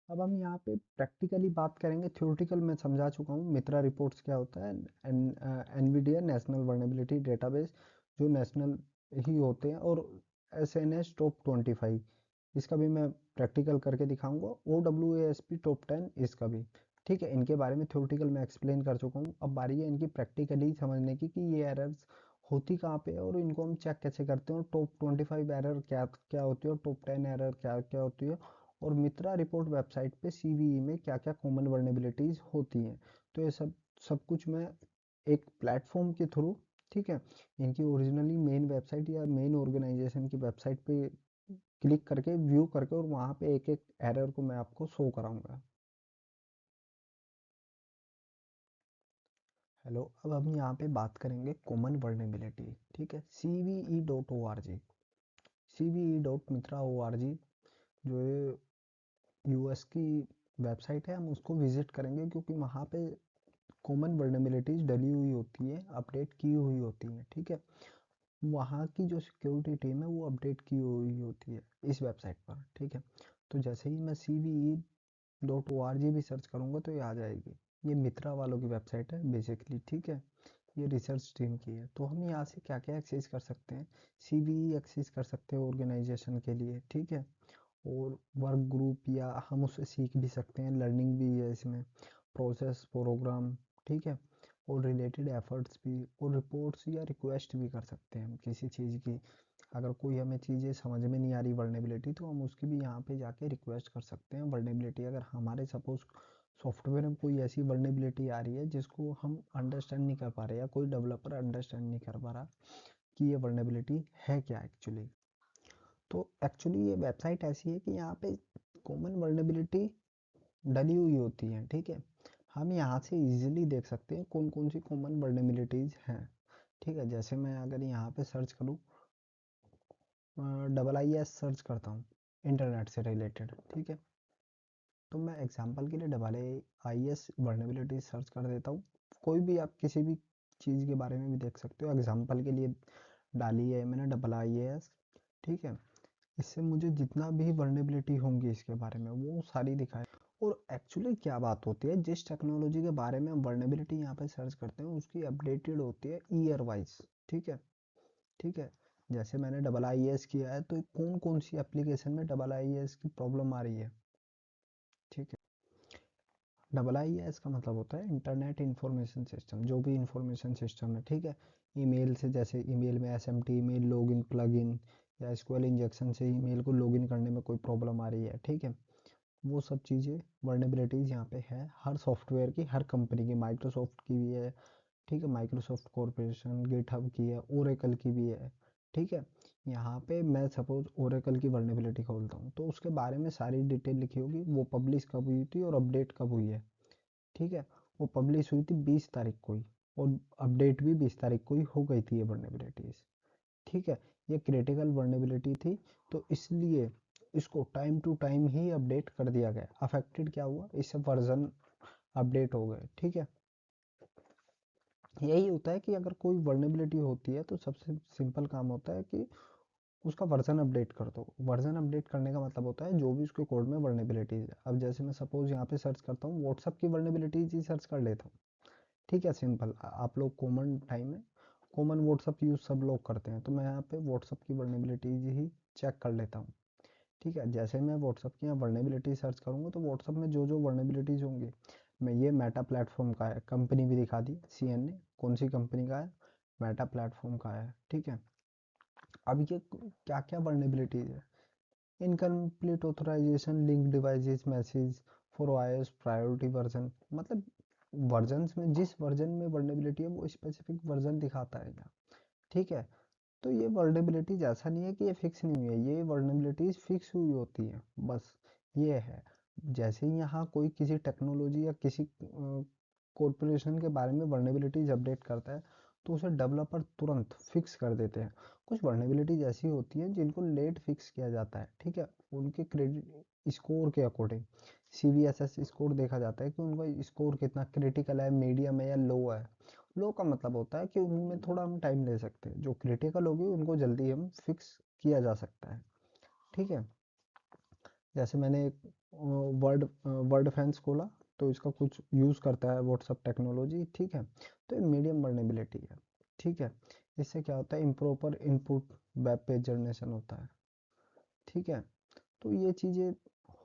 अब हम यहाँ पे प्रैक्टिकली बात करेंगे। थ्योरेटिकल मैं समझा चुका हूँ मित्रा रिपोर्ट्स क्या होता है। एनवीडिया नेशनल वर्नेबिलिटी डेटाबेस, जो नेशनल ही होते हैं, और एस एन एस टॉप 25, इसका भी मैं प्रैक्टिकल करके दिखाऊंगा। O W A S P top 10 इसका भी। ठीक है, इनके बारे में थ्योरेटिकल मैं एक्सप्लेन कर चुका हूँ। अब बारी है इनकी प्रैक्टिकली समझने की कि ये एरर्स होती कहाँ पे है और इनको हम चेक कैसे करते हैं, और टॉप 25 एरर क्या क्या होती है और टॉप 10 एरर क्या क्या होती है, और मित्रा रिपोर्ट वेबसाइट पे सीवीई में क्या क्या कॉमन वर्नेबिलिटीज होती हैं। तो ये सब सब कुछ मैं एक प्लेटफॉर्म के थ्रू, ठीक है, इनकी ओरिजिनली मेन वेबसाइट या मेन ऑर्गेनाइजेशन की वेबसाइट पे क्लिक करके व्यू करके और वहाँ पे एक एक एरर को मैं आपको शो कराऊंगा। हेलो, अब हम यहाँ पे बात करेंगे कॉमन वर्नेबिलिटी। ठीक है, cve.org, cve.mitra.org, जो यूएस की वेबसाइट है, हम उसको विजिट करेंगे क्योंकि वहाँ पे कॉमन वर्नेबिलिटीज डली हुई होती है, अपडेट की हुई होती हैं। ठीक है, वहाँ की जो सिक्योरिटी टीम है वो अपडेट की हुई होती है इस वेबसाइट पर। ठीक है, तो जैसे ही मैं cve.org भी सर्च करूँगा तो ये आ जाएगी। ये मित्रा वालों की वेबसाइट है बेसिकली। ठीक है, ये रिसर्च टीम की है। तो हम यहाँ से क्या क्या एक्सेस कर सकते हैं, सीवीई एक्सेस कर सकते हैं ऑर्गेनाइजेशन के लिए। ठीक है, और वर्क ग्रुप, या हम उससे सीख भी सकते हैं, लर्निंग भी है इसमें, प्रोसेस, प्रोग्राम। ठीक है, और रिलेटेड एफर्ट्स भी, और रिपोर्ट्स या रिक्वेस्ट भी कर सकते हैं हम किसी चीज़ की। अगर कोई हमें चीज़ें समझ में नहीं आ रही वर्नेबिलिटी, तो हम उसकी भी यहाँ पे जाके रिक्वेस्ट कर सकते हैं वर्नेबिलिटी। अगर हमारे सपोज सॉफ्टवेयर में कोई ऐसी वर्नेबिलिटी आ रही है जिसको हम अंडरस्टैंड नहीं कर पा रहे, या कोई डेवलपर अंडरस्टैंड नहीं कर पा रहा कि ये वर्नेबिलिटी है क्या एक्चुअली, तो एक्चुअली ये वेबसाइट ऐसी है कि यहाँ पे कॉमन वर्नेबिलिटी डली हुई होती है। ठीक है, हम यहाँ से इजीली देख सकते हैं कौन कौन सी कॉमन वर्नेबिलिटीज हैं। ठीक है, जैसे मैं अगर यहाँ पे सर्च करूँ, डबल आई एस सर्च करता हूँ इंटरनेट से रिलेटेड। ठीक है, तो मैं एग्जांपल के लिए double I S vulnerability search कर देता हूँ। कोई भी आप किसी भी चीज़ के बारे में भी देख सकते हो, एग्जांपल के लिए डाली है मैंने डबल आई एस। ठीक है, इससे मुझे जितना भी वर्नेबिलिटी होंगी इसके बारे में वो सारी दिखाए। और एक्चुअली क्या बात होती है, जिस टेक्नोलॉजी के बारे में हम वर्नेबिलिटी यहाँ पे सर्च करते हैं उसकी अपडेटेड होती है ईयर वाइज। ठीक है, ठीक है, जैसे मैंने डबल आई एस किया है तो कौन कौन सी एप्लीकेशन में डबल आई एस की प्रॉब्लम आ रही है। ठीक है, डबल आई एस का मतलब होता है इंटरनेट इंफॉर्मेशन सिस्टम, जो भी इंफॉर्मेशन सिस्टम है। ठीक है, ईमेल से, जैसे ईमेल में S M T email login plugin या एसक्यूएल इंजेक्शन से ईमेल को लॉगिन करने में कोई प्रॉब्लम आ रही है। ठीक है, वो सब चीज़ें वर्नेबिलिटीज़ यहाँ पे है हर सॉफ्टवेयर की, हर कंपनी की। माइक्रोसॉफ्ट की भी है, ठीक है, माइक्रोसॉफ्ट कॉरपोरेशन, गिटहब की है, ओरेकल की भी है। ठीक है, यहाँ पे मैं सपोज ओरेकल की वर्नेबिलिटी खोलता हूँ तो उसके बारे में सारी डिटेल लिखी होगी, वो पब्लिश कब हुई थी और अपडेट कब हुई है। ठीक है, वो पब्लिश हुई थी 20 तारीख को ही, और अपडेट भी 20 तारीख को ही हो गई थी ये वर्नेबिलिटीज। ठीक है, ये क्रिटिकल वर्नेबिलिटी थी, तो इसलिए इसको टाइम टू टाइम ही अपडेट कर दिया गया। अफेक्टेड क्या हुआ, इससे वर्जन अपडेट हो गए। ठीक है, यही होता है कि अगर कोई वर्नेबिलिटी होती है तो सबसे सिंपल काम होता है कि उसका वर्जन अपडेट कर दो। वर्जन अपडेट करने का मतलब होता है जो भी उसके कोड में वर्नेबिलिटीज है। अब जैसे मैं सपोज यहाँ पे सर्च करता हूँ, व्हाट्सअप की वर्नेबिलिटीज ही सर्च कर लेता हूँ। ठीक है, सिंपल, आप लोग कॉमन टाइम में कॉमन व्हाट्सअप यूज़ सब लोग करते हैं, तो मैं यहाँ पे व्हाट्सअप की वर्नेबिलिटीज ही चेक कर लेता हूँ। ठीक है, जैसे मैं व्हाट्सअप की यहाँ वर्नेबिलिटी सर्च करूँगा तो व्हाट्सअप में जो जो वर्नेबिलिटीज होंगी, मैं ये मेटा प्लेटफॉर्म का है, कंपनी भी दिखा दी सी एन ने, कौन सी कंपनी का है, मेटा प्लेटफॉर्म का है। ठीक है, अब ये क्या क्या वर्नेबिलिटीज है, incomplete authorisation, link devices message for wires priority version, मतलब वर्जन्स में जिस वर्जन में वर्नेबिलिटी है वो स्पेसिफिक वर्जन दिखाता है यहाँ। ठीक है, तो ये वर्नेबिलिटीज ऐसा नहीं है कि ये फिक्स नहीं हुई है, ये वर्नेबिलिटीज फिक्स हुई होती हैं बस। ये है, जैसे ही यहाँ कोई किसी टेक्नोलॉजी या किसी कॉरपोरेशन के बारे में वर्नेबिलिटीज अपडेट करता है तो उसे डेवलपर तुरंत फिक्स कर देते हैं। कुछ वर्नेबिलिटीज ऐसी होती हैं जिनको लेट फिक्स किया जाता है। ठीक है, उनके क्रेडिट स्कोर के अकॉर्डिंग CVSS स्कोर देखा जाता है कि उनका स्कोर कितना क्रिटिकल है, मीडियम है या लो है। लो का मतलब होता है कि उनमें थोड़ा हम टाइम ले सकते हैं, जो क्रिटिकल होगी उनको जल्दी हम फिक्स किया जा सकता है। ठीक है, जैसे मैंने वर्ड वर्ड फैंस खोला, तो इसका कुछ यूज़ करता है व्हाट्सअप टेक्नोलॉजी, ठीक है। तो ये मीडियम वर्नेबिलिटी है, ठीक है। इससे क्या होता है, improper input web page generation होता है, ठीक है। तो ये चीज़ें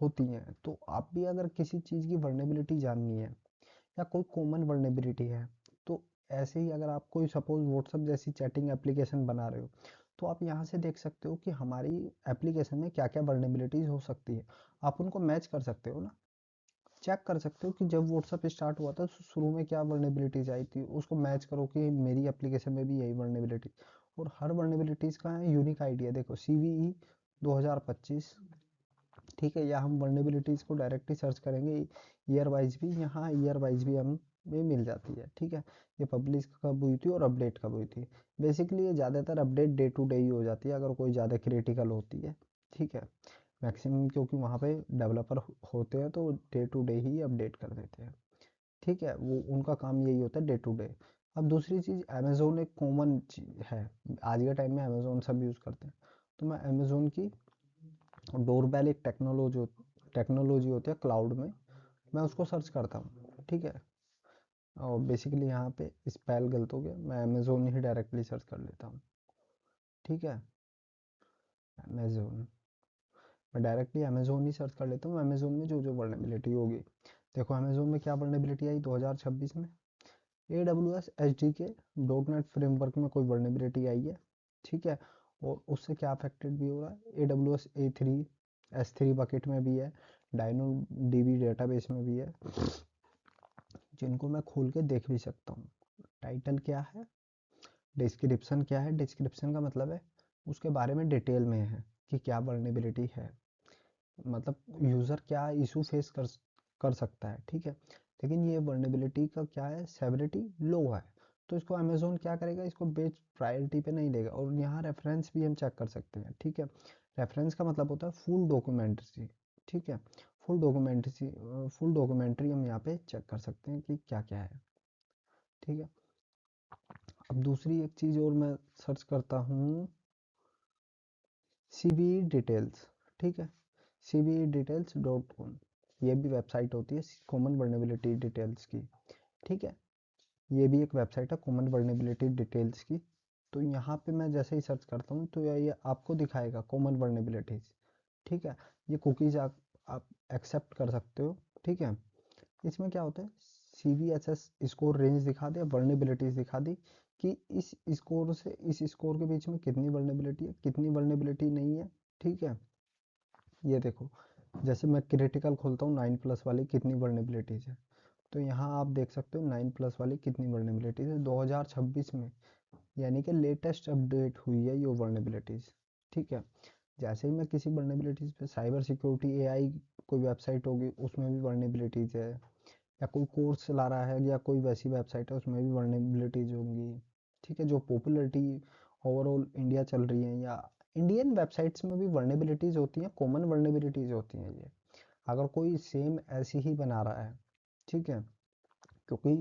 होती हैं। तो आप भी अगर किसी चीज़ की वर्नेबिलिटी जाननी है या कोई कॉमन वर्नेबिलिटी है, तो ऐसे ही अगर आप कोई सपोज व्हाट्सअप जैसी चैटिंग एप्लीकेशन बना रहे हो, तो आप यहाँ से देख सकते हो कि हमारी एप्लीकेशन में क्या क्या वर्नेबिलिटीज़ हो सकती है। आप उनको मैच कर सकते हो ना, चेक कर सकते हो कि जब व्हाट्सअप स्टार्ट हुआ था तो शुरू में क्या वर्नेबिलिटीज़ आई थी, उसको मैच करो कि मेरी एप्लीकेशन में भी यही वर्नेबिलिटी। और हर वर्नेबिलिटीज़ का है यूनिक आइडिया। देखो CVE 2025, ठीक है, या हम वर्नेबिलिटीज़ को डायरेक्टली सर्च करेंगे ईयर वाइज भी, यहाँ ईयर वाइज भी हम में मिल जाती है, ठीक है। ये पब्लिश कब हुई थी और अपडेट कब हुई थी। बेसिकली ये ज़्यादातर अपडेट डे टू डे ही हो जाती है अगर कोई ज़्यादा क्रिटिकल होती है, ठीक है। मैक्सिमम क्योंकि वहाँ पे डेवलपर होते हैं तो डे टू डे ही अपडेट कर देते हैं, ठीक है। वो उनका काम यही होता है डे टू डे। अब दूसरी चीज़, अमेज़ोन एक कॉमन चीज़ है, आज के टाइम में अमेज़ोन सब यूज़ करते हैं। तो मैं अमेज़ोन की डोरबेल एक टेक्नोलॉजी होती है क्लाउड में, मैं उसको सर्च करता हूँ, ठीक है। और बेसिकली यहाँ पे स्पेल गलत हो गया, मैं अमेज़ोन ही डायरेक्टली सर्च कर लेता हूँ, ठीक है। अमेज़ोन, मैं डायरेक्टली अमेज़ोन ही सर्च कर लेता हूँ। अमेज़ोन में जो जो वर्नेबिलिटी होगी, देखो अमेज़ोन में क्या वर्नेबिलिटी आई 2026 में, AWS SDK dot net framework में कोई वर्नेबिलिटी आई है, ठीक है। और उससे क्या अफेक्टेड भी हो रहा है, AWS S3 बकेट में भी है, DynamoDB डेटाबेस में भी है, जिनको मैं खोल के देख भी सकता हूँ। टाइटल क्या है, डिस्क्रिप्शन क्या है, डिस्क्रिप्शन का मतलब है उसके बारे में डिटेल में है कि क्या वर्नेबिलिटी है, मतलब यूज़र क्या इशू फेस कर सकता है, ठीक है। लेकिन ये वर्नेबिलिटी का क्या है, सेवरिटी लो है, तो इसको अमेज़ोन क्या करेगा, इसको बेस्ट प्रायोरिटी पे नहीं देगा। और यहाँ रेफरेंस भी हम चेक कर सकते हैं, ठीक है। रेफरेंस का मतलब होता है फुल डॉक्यूमेंट्री, ठीक है। फुल डॉक्यूमेंट्री हम यहाँ पे चेक कर सकते हैं कि क्या क्या है, ठीक है। अब दूसरी एक चीज़ और मैं सर्च करता हूँ, CVE डिटेल्स, ठीक है। CVE details.com, ये भी वेबसाइट होती है कॉमन वर्नेबिलिटी डिटेल्स की, ठीक है। ये भी एक वेबसाइट है कॉमन वर्नेबिलिटी डिटेल्स की। तो यहाँ पे मैं जैसे ही सर्च करता हूँ तो ये आपको दिखाएगा कॉमन वर्नेबिलिटीज़, ठीक है। ये कुकीज़ आप एक्सेप्ट कर सकते हो, ठीक है। इसमें क्या होता है, CVSS स्कोर रेंज दिखा दे, वर्नेबिलिटीज़ दिखा दी कि इस स्कोर से इस स्कोर के बीच में कितनी वर्नेबिलिटी है, कितनी वर्नेबिलिटी नहीं है, ठीक है। ये देखो, जैसे मैं क्रिटिकल खोलता हूँ 9+ वाली कितनी वर्नेबिलिटीज़ है, तो यहाँ आप देख सकते हो 9+ वाली कितनी वर्नेबिलिटीज़ है 2026 में, यानी कि लेटेस्ट अपडेट हुई है ये वर्नेबिलिटीज़, ठीक है। जैसे ही मैं किसी वर्नेबिलिटीज़ पे, साइबर सिक्योरिटी AI कोई वेबसाइट होगी उसमें भी वर्नेबिलिटीज़ है, या कोई कोर्स चला रहा है या कोई वैसी वेबसाइट है उसमें भी वर्नेबिलिटीज़ होंगी, ठीक है। जो पॉपुलरिटी ओवरऑल इंडिया चल रही है, या इंडियन वेबसाइट्स में भी वर्नेबिलिटीज़ होती हैं, कॉमन वर्नेबिलिटीज़ होती हैं ये, अगर कोई सेम ऐसी ही बना रहा है, ठीक है। क्योंकि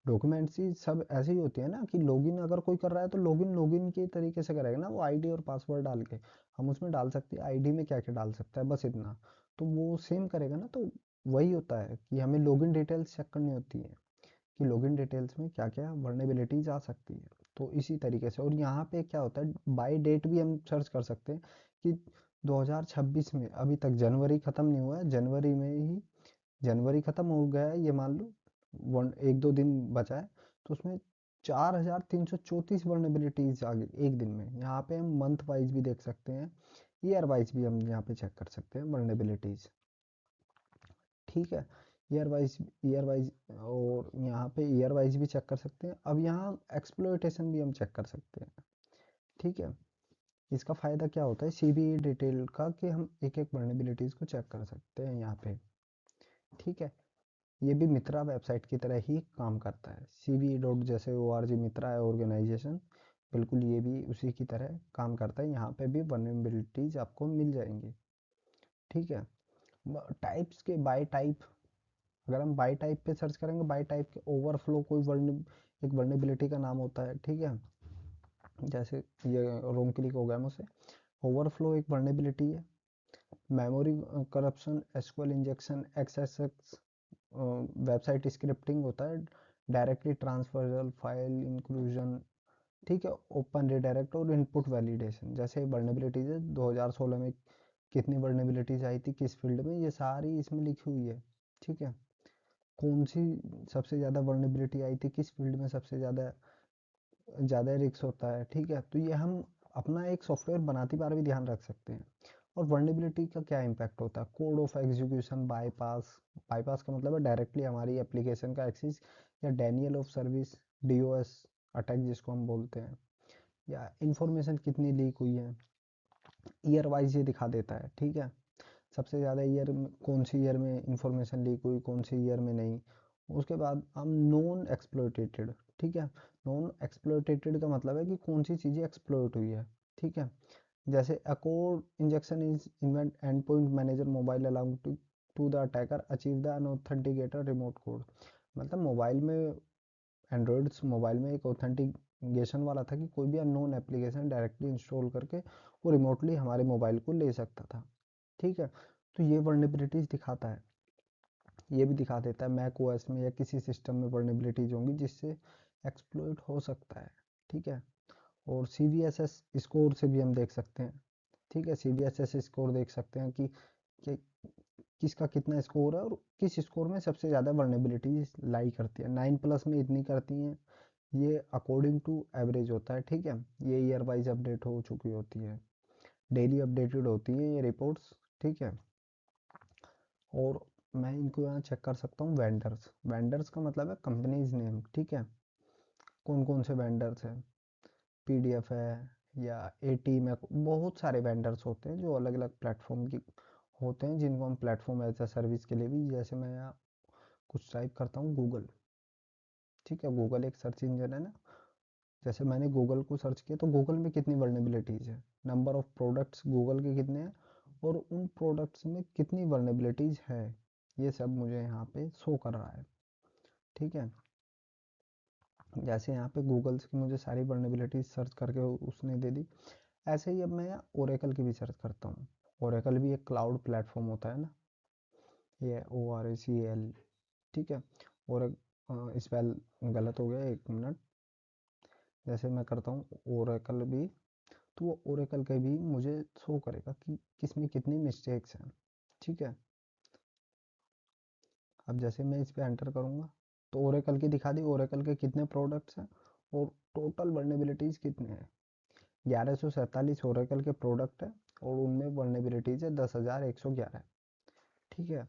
डॉक्यूमेंट्स ही सब ऐसे ही होती है ना कि लॉगिन अगर कोई कर रहा है तो लॉगिन लॉगिन के तरीके से करेगा ना, वो आईडी और पासवर्ड डाल के, हम उसमें डाल सकते हैं आईडी में क्या क्या डाल सकता है बस इतना, तो वो सेम करेगा ना। तो वही होता है कि हमें लॉगिन डिटेल्स चेक करनी होती है कि लॉगिन डिटेल्स में क्या क्या वर्नेबिलिटीज आ सकती है। तो इसी तरीके से, और यहाँ पे क्या होता है, बाय डेट भी हम सर्च कर सकते हैं कि 2026 में, अभी तक जनवरी ख़त्म नहीं हुआ है, जनवरी में ही जनवरी ख़त्म हो गया है ये मान लो, वन एक दो दिन बचा है, तो उसमें 4334 वर्नेबिलिटीज आ गई एक दिन में। यहाँ पे हम मंथ वाइज भी देख सकते हैं, ईयर वाइज भी हम यहाँ पे चेक कर सकते हैं वर्नेबिलिटीज, ठीक है। ईयर वाइज और यहाँ पे ईयर वाइज भी चेक कर सकते हैं। अब यहाँ एक्सप्लॉयटेशन भी हम चेक कर सकते हैं, ठीक है। इसका फ़ायदा क्या होता है CVE डिटेल का, कि हम एक एक वर्नेबिलिटीज़ को चेक कर सकते हैं यहाँ पे, ठीक है। ये भी मित्रा वेबसाइट की तरह ही काम करता है, CVE डॉट जैसे ORG मित्रा है ऑर्गेनाइजेशन, बिल्कुल ये भी उसी की तरह काम करता है। यहाँ पे भी वर्नेबिलिटीज़ आपको मिल जाएंगी, ठीक है। टाइप्स के बाय टाइप, अगर हम बाय टाइप पे सर्च करेंगे, बाय टाइप के ओवरफ्लो कोई वर्न एक वर्नेबिलिटी का नाम होता है, ठीक है। जैसे ये रोम क्लिक हो गया मुझसे, ओवरफ्लो एक वर्नेबिलिटी है, memory corruption, SQL injection, XSX website scripting होता है, डायरेक्टली ट्रांसफरल फाइल इंक्लूजन, ठीक है, ओपन रिडायरेक्ट और इनपुट वैलिडेशन। जैसे वर्नेबिलिटीज है 2016 में कितनी वर्नेबिलिटीज आई थी किस फील्ड में, ये सारी इसमें लिखी हुई है, ठीक है। कौन सी सबसे ज़्यादा वर्नेबिलिटी आई थी किस फील्ड में, सबसे ज़्यादा ज़्यादा रिस्क होता है, ठीक है। तो ये हम अपना एक सॉफ्टवेयर बनाती बार भी ध्यान रख सकते हैं। और वर्नेबिलिटी का क्या इम्पैक्ट होता है, code of execution bypass. Bypass का मतलब है डायरेक्टली हमारी एप्लीकेशन का एक्सेस, या Daniel of service, DOS attack जिसको हम बोलते हैं, या इंफॉर्मेशन कितनी लीक हुई है, ईयर वाइज ये दिखा देता है, ठीक है। सबसे ज़्यादा ईयर कौन सी ईयर में इंफॉर्मेशन लीक हुई, कौन सी ईयर में नहीं। उसके बाद हम नॉन एक्सप्लॉइटेटेड, ठीक है। नॉन एक्सप्लॉइटेटेड का मतलब है कि कौन सी चीज़ें एक्सप्लॉइट हुई है, ठीक है। जैसे a code injection is invent endpoint manager mobile allowing to the attacker achieve the unauthenticator remote code. मतलब मोबाइल में, एंड्रॉयड्स मोबाइल में एक ऑथेंटिकेशन वाला था कि कोई भी अननोन एप्लीकेशन डायरेक्टली इंस्टॉल करके वो रिमोटली हमारे मोबाइल को ले सकता था, ठीक है। तो ये वर्नेबिलिटीज दिखाता है। ये भी दिखा देता है मैक ओएस में या किसी सिस्टम में वर्नेबिलिटीज होंगी जिससे एक्सप्लॉइट हो सकता है, ठीक है। और CVSS स्कोर से भी हम देख सकते हैं, ठीक है। CVSS स्कोर देख सकते हैं कि किसका कितना स्कोर है और किस स्कोर में सबसे ज़्यादा वर्नेबिलिटीज लाई करती है। 9+ में इतनी करती हैं, ये अकॉर्डिंग टू एवरेज होता है, ठीक है। ये ईयर वाइज अपडेट हो चुकी होती है, डेली अपडेटेड होती है ये रिपोर्ट्स, ठीक है। और मैं इनको यहाँ चेक कर सकता हूँ वेंडर्स। वेंडर्स का मतलब है कंपनीज नेम, ठीक है। कौन कौन से वेंडर्स हैं, PDF है या AT में, बहुत सारे वेंडर्स होते हैं जो अलग अलग प्लेटफॉर्म की होते हैं, जिनको हम प्लेटफॉर्म एज अ सर्विस के लिए भी, जैसे मैं यहाँ कुछ टाइप करता हूँ गूगल, ठीक है। गूगल एक सर्च इंजन है ना, जैसे मैंने गूगल को सर्च किया तो गूगल में कितनी वर्नेबिलिटीज़ है, नंबर ऑफ प्रोडक्ट्स गूगल के कितने हैं, और उन प्रोडक्ट्स में कितनी वर्नेबिलिटीज़ है, ये सब मुझे यहाँ पे शो कर रहा है, ठीक है। जैसे यहाँ पे गूगल्स की मुझे सारी वर्नेबिलिटीज सर्च करके उसने दे दी। ऐसे ही अब मैं यहाँ ओरेकल की भी सर्च करता हूँ। ओरेकल भी एक क्लाउड प्लेटफॉर्म होता है ना, ये ORACL, ठीक है। और स्पेल गलत हो गया, एक मिनट। जैसे मैं करता हूँ ओरेकल भी, तो वो ओरेकल के भी मुझे शो करेगा कि किसमें कितनी मिस्टेक्स हैं, ठीक है। अब जैसे मैं इस पे एंटर करूँगा तो ओरेकल की दिखा दी, ओरेकल के कितने प्रोडक्ट्स हैं और टोटल वर्नेबिलिटीज कितने हैं। 1147 ओरेकल के प्रोडक्ट है और उनमें वर्नेबिलिटीज है 10,111, ठीक है।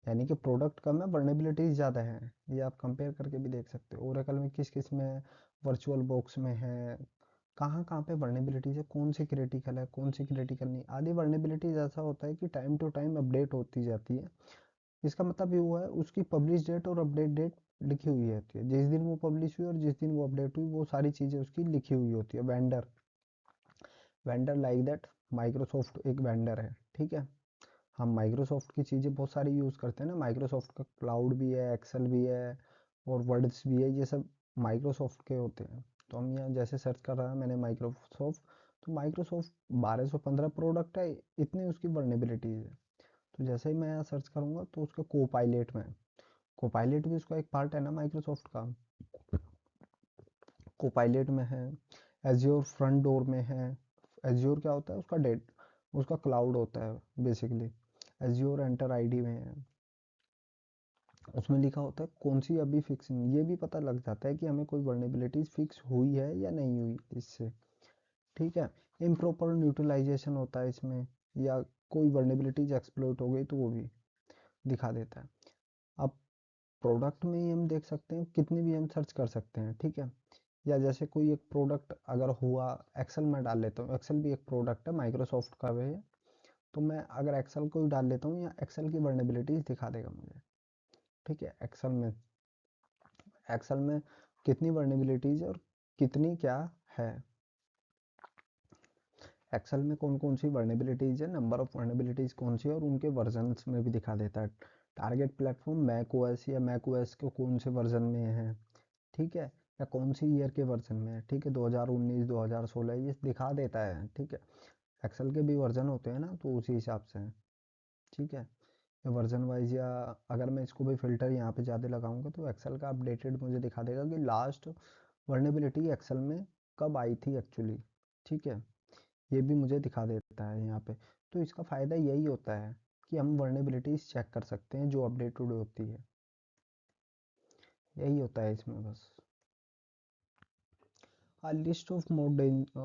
यानी कि प्रोडक्ट कम है, वर्नेबिलिटीज ज़्यादा है। ये आप कंपेयर करके भी देख सकते हो ओरेकल में किस किस में, वर्चुअल बॉक्स में है, कहाँ कहाँ पे वर्नेबिलिटीज है, कौन सी क्रिटिकल है, कौन सी क्रिटिकल नहीं। आधी वर्नेबिलिटीज ऐसा होता है कि टाइम टू टाइम अपडेट होती जाती है। इसका मतलब ये हुआ है उसकी पब्लिश डेट और अपडेट डेट लिखी हुई होती है, जिस दिन वो पब्लिश हुई और जिस दिन वो अपडेट हुई वो सारी चीज़ें उसकी लिखी हुई होती है। Vendor, vendor like that Microsoft एक वेंडर है, ठीक है। हम माइक्रोसॉफ्ट की चीज़ें बहुत सारी यूज़ करते हैं ना, माइक्रोसॉफ्ट का क्लाउड भी है, एक्सेल भी है और वर्ड्स भी है, ये सब माइक्रोसॉफ्ट के होते हैं। तो हम यहाँ जैसे सर्च कर रहा है मैंने माइक्रोसॉफ्ट, तो माइक्रोसॉफ्ट 1215 प्रोडक्ट है, इतनी उसकी वर्नेबिलिटीज है। तो जैसे ही मैं यहाँ सर्च करूँगा तो उसका कोपायलट में, कोपायलट भी उसका एक पार्ट है ना माइक्रोसॉफ्ट का, कोपायलट में है। एज्योर फ्रंट डोर में है। एज्योर क्या होता है, उसका डेट, उसका क्लाउड होता है बेसिकली। एज्योर एंटर आईडी में है, उसमें लिखा होता है कौन सी अभी फिक्स नहीं, ये भी पता लग जाता है कि हमें कोई वर्नेबिलिटीज फिक्स हुई है या नहीं हुई इससे, ठीक है। इम्प्रॉपर न्यूट्रलाइजेशन होता है इसमें, या कोई वर्नेबिलिटीज एक्सप्लोइट हो गई तो वो भी दिखा देता है। अब प्रोडक्ट में ही हम देख सकते हैं, कितनी भी हम सर्च कर सकते हैं, ठीक है। या जैसे कोई एक प्रोडक्ट अगर हुआ, एक्सेल में डाल लेता हूँ, एक्सेल भी एक प्रोडक्ट है माइक्रोसॉफ्ट का भी है। तो मैं अगर एक्सेल को ही डाल लेता हूँ, या एक्सेल की वर्नेबिलिटीज दिखा देगा मुझे, ठीक है। एक्सेल में, एक्सेल में कितनी वर्नेबिलिटीज और कितनी क्या है, एक्सेल में कौन कौन सी वर्नेबिलिटीज है, नंबर ऑफ वर्नेबिलिटीज कौन सी है, और उनके वर्जन्स में भी दिखा देता है। टारगेट प्लेटफॉर्म मैक ओएस, या मैक ओएस के कौन से वर्जन में है, ठीक है, या कौन सी ईयर के वर्जन में है, ठीक है, 2019 2016 ये दिखा देता है, ठीक है। एक्सेल के भी वर्जन होते हैं ना, तो उसी हिसाब से है, ठीक है। वर्जन वाइज, या अगर मैं इसको भी फ़िल्टर यहाँ पे ज़्यादा लगाऊंगा तो एक्सेल का अपडेटेड मुझे दिखा देगा कि लास्ट वर्नेबिलिटी एक्सेल में कब आई थी एक्चुअली, ठीक है। ये भी मुझे दिखा देता है यहाँ पे। तो इसका फ़ायदा यही होता है कि हम वर्नेबिलिटीज़ चेक कर सकते हैं जो अपडेटेड होती है, यही होता है इसमें बस। A list of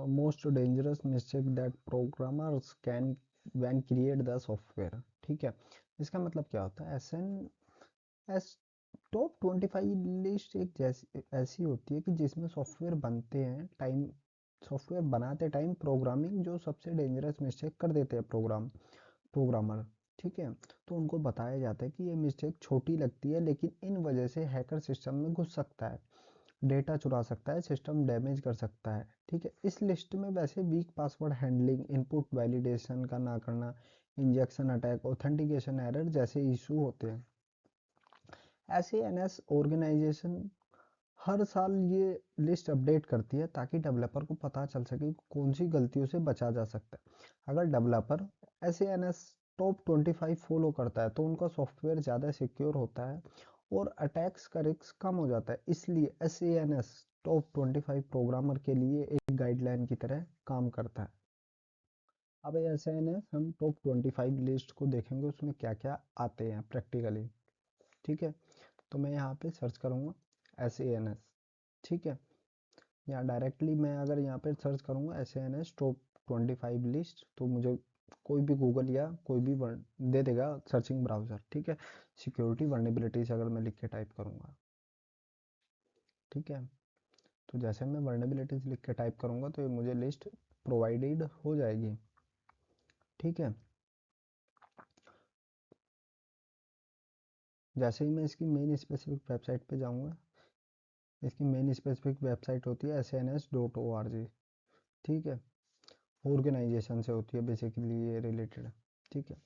most dangerous mistakes that programmers can when create the software, ठीक है। इसका मतलब क्या होता है, S N S top 25 list एक जैसी ऐसी होती है कि जिसमें सॉफ्टवेयर बनते हैं टाइम, सॉफ्टवेयर बनाते टाइम प्रोग्रामिंग जो सबसे डेंजरस मिस्टेक कर देते हैं प्रोग्रामर, ठीक है। तो उनको बताया जाता है कि ये मिस्टेक छोटी लगती है लेकिन इन वजह से हैकर सिस्टम में घुस सकता है, डेटा चुरा सकता है, सिस्टम डैमेज कर सकता है, ठीक है। इस लिस्ट में वैसे week password handling, input validation का ना करना, इंजेक्शन अटैक, ऑथेंटिकेशन एरर जैसे इशू होते हैं। एस ऑर्गेनाइजेशन हर साल ये लिस्ट अपडेट करती है ताकि डेवलपर को पता चल सके कि कौन सी गलतियों से बचा जा सकता है। अगर डेवलपर एस टॉप 25 फॉलो करता है तो उनका सॉफ्टवेयर ज़्यादा सिक्योर होता है और अटैक्स का रिस्क कम हो जाता है। इसलिए एस टॉप 25 प्रोग्रामर के लिए एक गाइडलाइन की तरह काम करता है। अब एस हम टॉप 25 लिस्ट को देखेंगे उसमें क्या क्या आते हैं प्रैक्टिकली, ठीक है। तो मैं यहाँ पे सर्च करूँगा एस, ठीक है। या डायरेक्टली मैं अगर यहाँ पे सर्च करूँगा एस टॉप 25 लिस्ट तो मुझे कोई भी गूगल या कोई भी दे देगा सर्चिंग ब्राउज़र, ठीक है। सिक्योरिटी वर्नेबिलिटीज अगर मैं लिख के टाइप करूँगा, ठीक है। तो जैसे मैं वर्नेबिलिटीज लिख के टाइप करूँगा तो ये मुझे लिस्ट प्रोवाइडेड हो जाएगी, ठीक है। जैसे ही मैं इसकी मेन स्पेसिफिक वेबसाइट पे जाऊँगा, इसकी मेन स्पेसिफिक वेबसाइट होती है sns.org, ठीक है। ऑर्गेनाइजेशन से होती है बेसिकली ये रिलेटेड, ठीक है।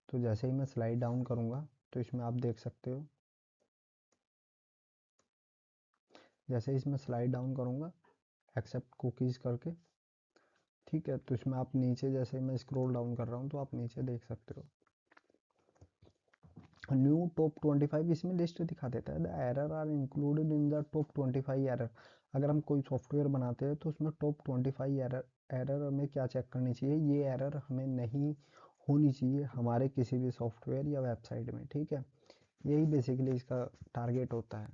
तो जैसे ही मैं स्लाइड डाउन करूँगा तो इसमें आप देख सकते हो, जैसे ही इसमें स्लाइड डाउन करूँगा एक्सेप्ट कुकीज़ करके, ठीक है। तो इसमें आप नीचे जैसे ही मैं स्क्रॉल डाउन कर रहा हूँ तो आप नीचे देख सकते हो न्यू टॉप 25 इसमें लिस्ट दिखा देता है। The error are included in the top 25 error. अगर हम कोई सॉफ्टवेयर बनाते हैं तो उसमें टॉप 25 एरर, एरर हमें क्या चेक करनी चाहिए, ये एरर हमें नहीं होनी चाहिए हमारे किसी भी सॉफ्टवेयर या वेबसाइट में, ठीक है। यही बेसिकली इसका टारगेट होता है,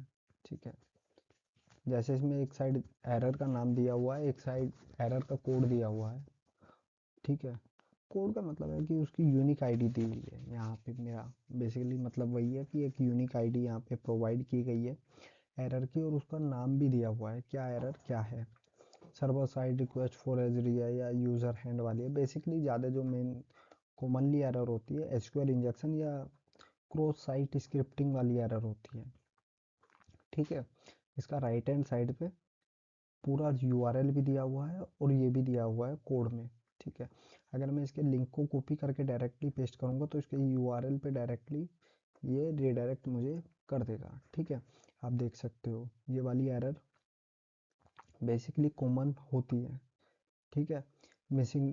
ठीक है। जैसे इसमें एक साइड एरर का नाम दिया हुआ है, एक साइड एरर का कोड दिया हुआ है, ठीक है। कोड का मतलब है कि उसकी यूनिक आईडी दी हुई है यहाँ पे। मेरा बेसिकली मतलब वही है कि एक यूनिक आईडी यहाँ पे प्रोवाइड की गई है एरर की, और उसका नाम भी दिया हुआ है क्या एरर क्या है। सर्वर साइड रिक्वेस्ट फॉर एजरी है या यूज़र हैंड वाली है। बेसिकली ज़्यादा जो मेन कॉमनली एरर होती है एसक्यूएल इंजेक्शन या क्रॉस साइट स्क्रिप्टिंग वाली एरर होती है, ठीक है। इसका राइट हैंड साइड पे पूरा यूआरएल भी दिया हुआ है और ये भी दिया हुआ है कोड में, ठीक है। अगर मैं इसके लिंक को कॉपी करके डायरेक्टली पेस्ट करूँगा तो इसके यूआरएल पे डायरेक्टली ये रिडायरेक्ट मुझे कर देगा, ठीक है। आप देख सकते हो ये वाली एरर बेसिकली कॉमन होती है, ठीक है। मिसिंग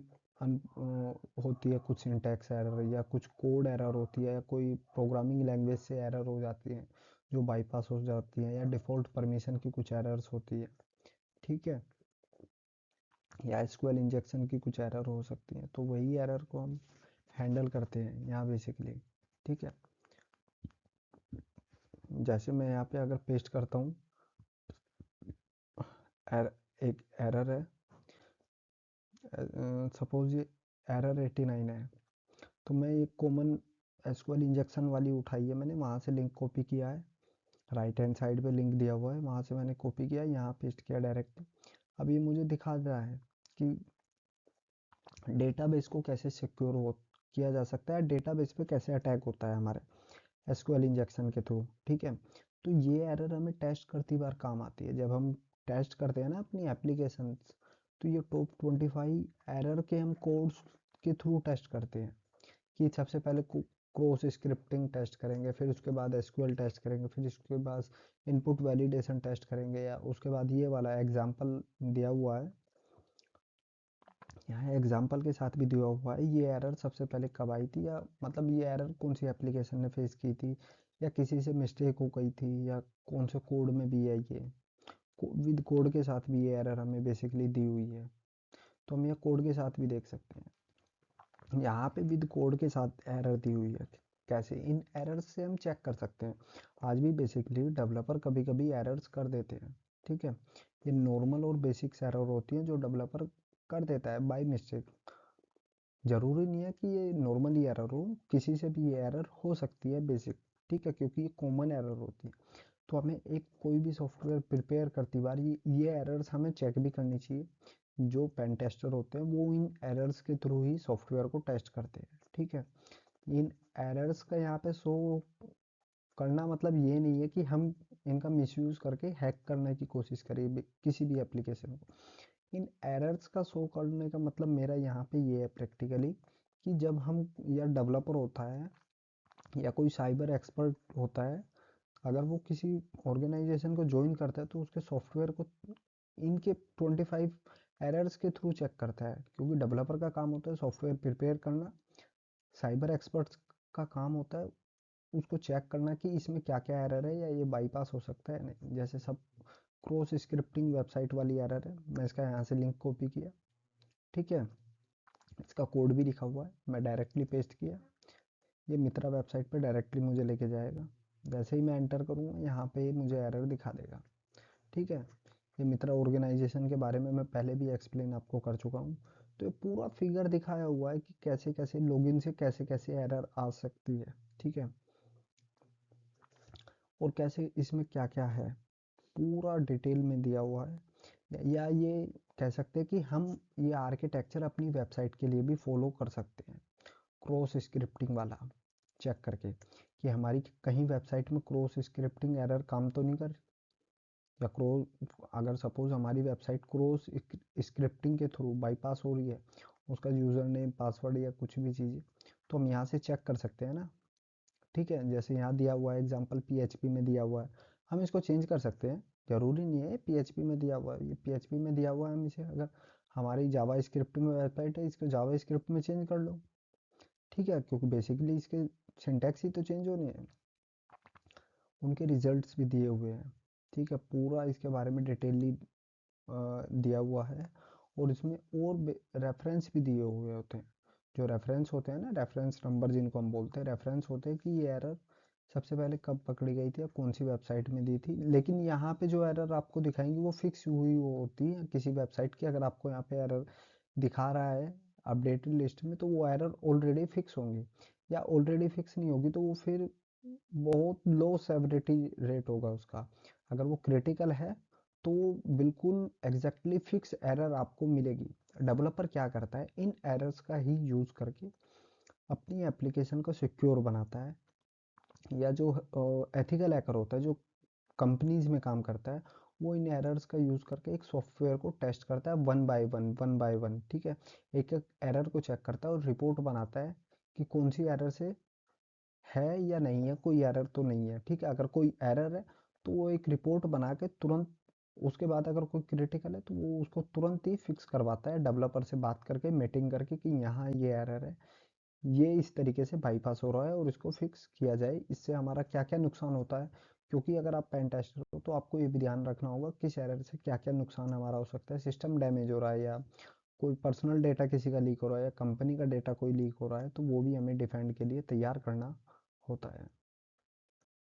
होती है कुछ सिंटैक्स एरर या कुछ कोड एरर होती है या कोई प्रोग्रामिंग लैंग्वेज से एरर हो जाती है जो बाईपास हो जाती है, या डिफ़ॉल्ट परमिशन की कुछ एरर्स होती है, ठीक है। या एसक्यूएल इंजेक्शन की कुछ एरर हो सकती है, तो वही एरर को हम हैंडल करते हैं यहाँ बेसिकली, ठीक है। जैसे मैं यहाँ पे अगर पेस्ट करता हूँ एक एरर है, सपोज ये एरर 89 है, तो मैं एक कॉमन एसक्यूएल इंजेक्शन वाली उठाई है मैंने, वहाँ से लिंक कॉपी किया है, राइट हैंड साइड पे लिंक दिया हुआ है, वहाँ से मैंने कॉपी किया, यहाँ पेस्ट किया डायरेक्ट। अब ये मुझे दिखा रहा है कि डेटाबेस को कैसे सिक्योर हो किया जा सकता है, डेटाबेस पे कैसे अटैक होता है हमारे एसक्यूएल इंजेक्शन के थ्रू, ठीक है। तो ये एरर हमें टेस्ट करती बार काम आती है जब हम टेस्ट करते हैं ना अपनी एप्लीकेशन। तो ये टॉप 25 एरर के हम कोड्स के थ्रू टेस्ट करते हैं कि सबसे पहले क्रॉस स्क्रिप्टिंग टेस्ट करेंगे, फिर उसके बाद एसक्यूएल टेस्ट करेंगे, फिर उसके बाद इनपुट वैलिडेशन टेस्ट करेंगे, या उसके बाद ये वाला एग्जांपल दिया हुआ है यहाँ एग्जाम्पल के साथ भी दिया हुआ है ये एरर सबसे पहले कब आई थी, या मतलब ये एरर कौन सी एप्लीकेशन ने फेस की थी, या किसी से मिस्टेक हो गई थी, या कौन से कोड में भी है ये। विद कोड के साथ भी ये एरर हमें बेसिकली दी हुई है, तो हम ये कोड के साथ भी देख सकते हैं। यहाँ पे विद कोड के साथ एरर दी हुई है। कैसे इन एरर्स से हम चेक कर सकते हैं। आज भी बेसिकली डेवलपर कभी कभी एरर्स कर देते हैं, ठीक है। ये नॉर्मल और बेसिक्स एरर होती हैं जो डेवलपर कर देता है बाय मिस्टेक। ज़रूरी नहीं है कि ये नॉर्मली एरर हो, किसी से भी ये एरर हो सकती है बेसिक, ठीक है, क्योंकि ये कॉमन एरर होती है। तो हमें एक कोई भी सॉफ्टवेयर प्रिपेयर करती बार ये एरर्स हमें चेक भी करनी चाहिए। जो पेन टेस्टर होते हैं वो इन एरर्स के थ्रू ही सॉफ्टवेयर को टेस्ट करते हैं, ठीक है। इन एरर्स का यहाँ पे शो करना मतलब ये नहीं है कि हम इनका मिसयूज़ करके हैक करने की कोशिश करें किसी भी एप्लीकेशन को। इन एरर्स का शो करने का मतलब मेरा यहाँ पे ये है प्रैक्टिकली, कि जब हम या डेवलपर होता है या कोई साइबर एक्सपर्ट होता है, अगर वो किसी ऑर्गेनाइजेशन को ज्वाइन करता है तो उसके सॉफ्टवेयर को इनके 25 एरर्स के थ्रू चेक करता है, क्योंकि डेवलपर का काम होता है सॉफ्टवेयर प्रिपेयर करना, साइबर एक्सपर्ट्स का काम होता है उसको चेक करना कि इसमें क्या क्या एरर है या ये बाईपास हो सकता है नहीं। जैसे सब क्रॉस स्क्रिप्टिंग वेबसाइट वाली एरर है, मैं इसका यहाँ से लिंक कॉपी किया, ठीक है, इसका कोड भी लिखा हुआ है, मैं डायरेक्टली पेस्ट किया, ये मित्रा वेबसाइट पे डायरेक्टली मुझे लेके जाएगा। जैसे ही मैं एंटर करूँगा यहाँ पे मुझे एरर दिखा देगा, ठीक है। ये मित्रा ऑर्गेनाइजेशन के बारे में मैं पहले भी एक्सप्लेन आपको कर चुका हूँ। तो ये पूरा फिगर दिखाया हुआ है कि कैसे कैसे लॉगिन से कैसे कैसे एरर आ सकती है, ठीक है, और कैसे इसमें क्या क्या है पूरा डिटेल में दिया हुआ है। या ये कह सकते हैं कि हम ये आर्किटेक्चर अपनी वेबसाइट के लिए भी फॉलो कर सकते हैं, क्रॉस स्क्रिप्टिंग वाला चेक करके कि हमारी कहीं वेबसाइट में क्रॉस स्क्रिप्टिंग एरर काम तो नहीं कर, या क्रॉस अगर सपोज हमारी वेबसाइट क्रॉस स्क्रिप्टिंग के थ्रू बाईपास हो रही है, उसका यूज़र नेम पासवर्ड या कुछ भी चीज़, तो हम यहाँ से चेक कर सकते हैं ना, ठीक है। जैसे यहाँ दिया हुआ है एग्जांपल पीएचपी में दिया हुआ है, हम इसको चेंज कर सकते हैं। ज़रूरी नहीं है पीएचपी में दिया हुआ है, ये पीएचपी में दिया हुआ है, हम इसे अगर हमारी जावा स्क्रिप्ट में वेबसाइट है इसको जावा स्क्रिप्ट में चेंज कर लो, ठीक है, क्योंकि बेसिकली इसके सिंटैक्स ही तो चेंज होने हैं। उनके रिजल्ट्स भी दिए हुए हैं, ठीक है, पूरा इसके बारे में डिटेली दिया हुआ है। और इसमें और रेफरेंस भी दिए हुए होते हैं। जो रेफरेंस होते हैं ना, रेफरेंस नंबर जिनको हम बोलते हैं, रेफरेंस होते हैं कि ये एरर सबसे पहले कब पकड़ी गई थी या कौन सी वेबसाइट में दी थी। लेकिन यहाँ पे जो एरर आपको दिखाएंगी वो फिक्स हुई वो होती है किसी वेबसाइट की। अगर आपको यहाँ पे एरर दिखा रहा है अपडेटेड लिस्ट में, तो वो एरर ऑलरेडी फिक्स होंगी, या ऑलरेडी फिक्स नहीं होगी तो वो फिर बहुत लो सेवरिटी रेट होगा उसका। अगर वो क्रिटिकल है तो बिल्कुल एग्जैक्टली फिक्स एरर आपको मिलेगी। डेवलपर क्या करता है, इन एरर्स का ही यूज़ करके अपनी एप्लीकेशन को सिक्योर बनाता है। या जो एथिकल हैकर होता है जो कंपनीज में काम करता है, वो इन एरर्स का यूज़ करके एक सॉफ्टवेयर को टेस्ट करता है वन बाय वन, ठीक है। एक एक एरर को चेक करता है और रिपोर्ट बनाता है कि कौन सी एरर से है या नहीं है, कोई एरर तो नहीं है, ठीक है। अगर कोई एरर है तो वो एक रिपोर्ट बना के तुरंत, उसके बाद अगर कोई क्रिटिकल है तो वो उसको तुरंत ही फिक्स करवाता है डेवलपर से बात करके मीटिंग करके कि यहाँ ये एरर है, ये इस तरीके से बाईपास हो रहा है और इसको फिक्स किया जाए, इससे हमारा क्या क्या नुकसान होता है। क्योंकि अगर आप पेन टेस्टर हो तो आपको ये भी ध्यान रखना होगा किस एरर से क्या क्या नुकसान हमारा हो सकता है, सिस्टम डैमेज हो रहा है या कोई पर्सनल डेटा किसी का लीक हो रहा है या कंपनी का डेटा कोई लीक हो रहा है, तो वो भी हमें डिफेंड के लिए तैयार करना होता है।